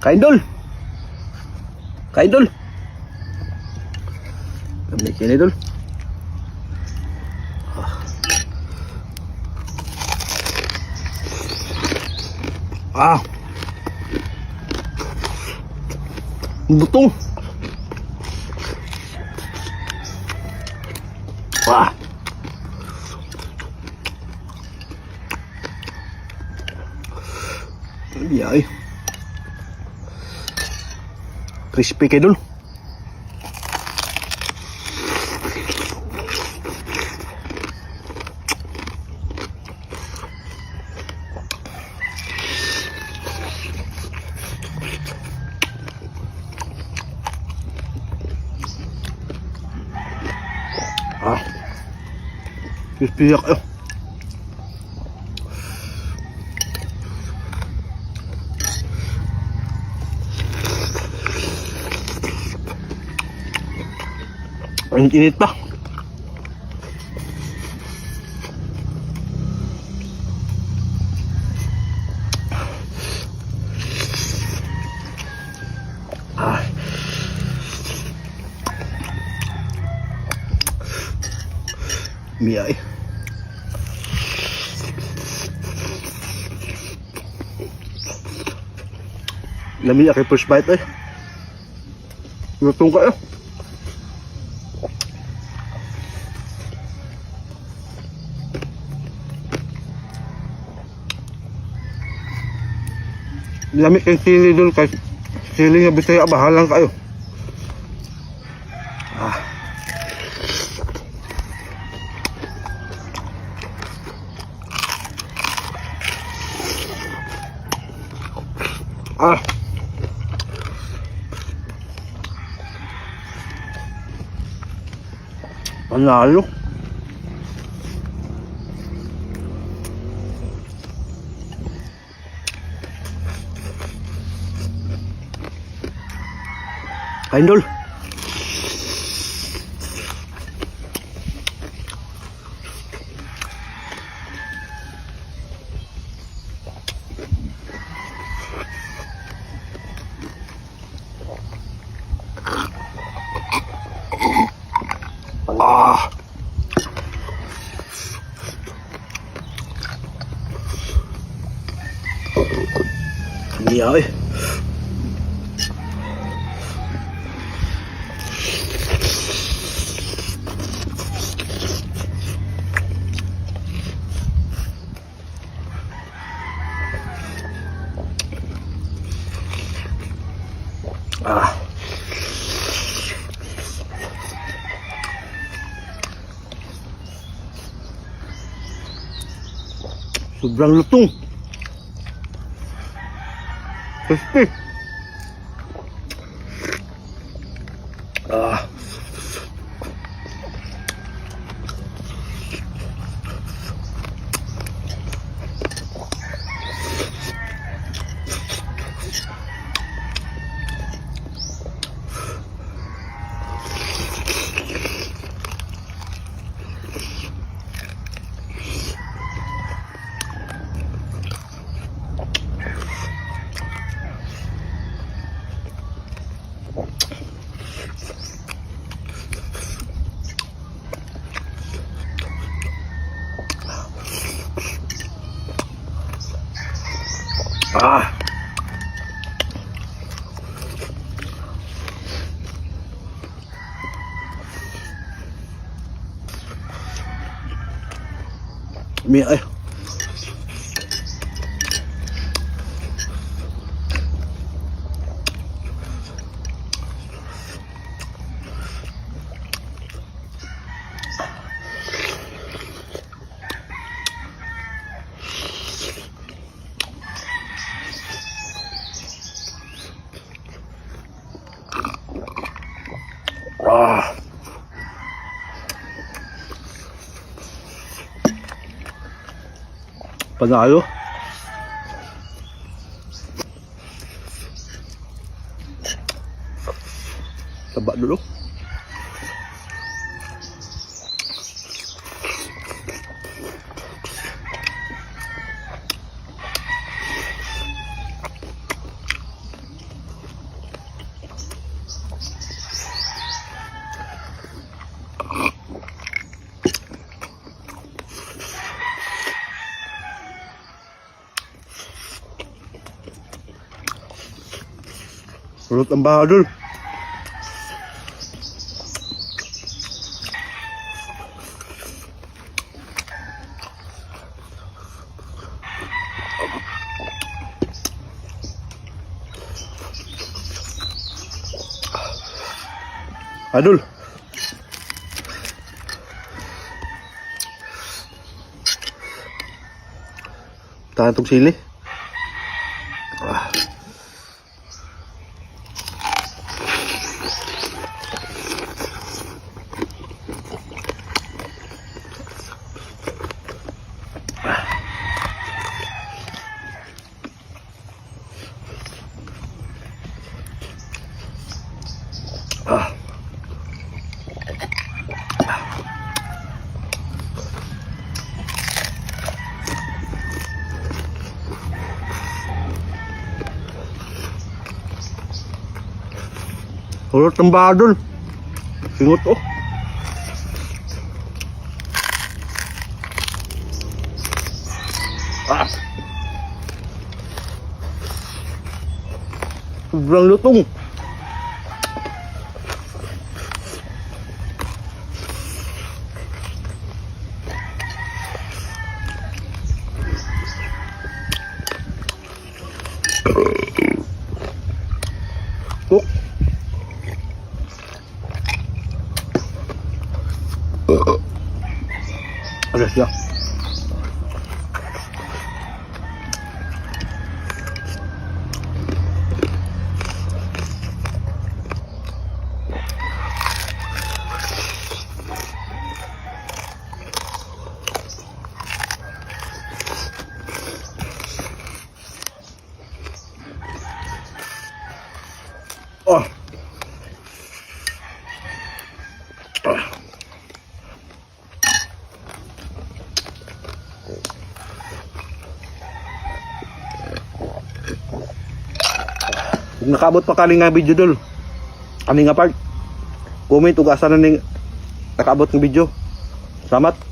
Kaidol. Kaidol. Kami kaidol. Ah. Butong. Wah. Biyay. Crispy kaidol. Ah. Crispy yak. Ang init pa. Ah. Miyay. Lami akay first bite eh. Lutong ka eh. Lamig kang sili dun kay sili nga Bisaya, bahalang kayo. Ah. Ah. Panalo. Kaindol. Ah. Iya. Ah. Sobrang lutong. Crispy. Ah. Ah. Mie ay. Ah. Panalo. Taba dulu. Kulot ang baha, Dol. Adul. Tahan itong sili. Kulot ng baha, Dol. Singot, oh. Sobrang lutong. Cook. Ada siya. Oh. Kung nakabot pa kaling nga video, Dol, ani nga part, comment ug asa na ning nakabot ng video. Salamat.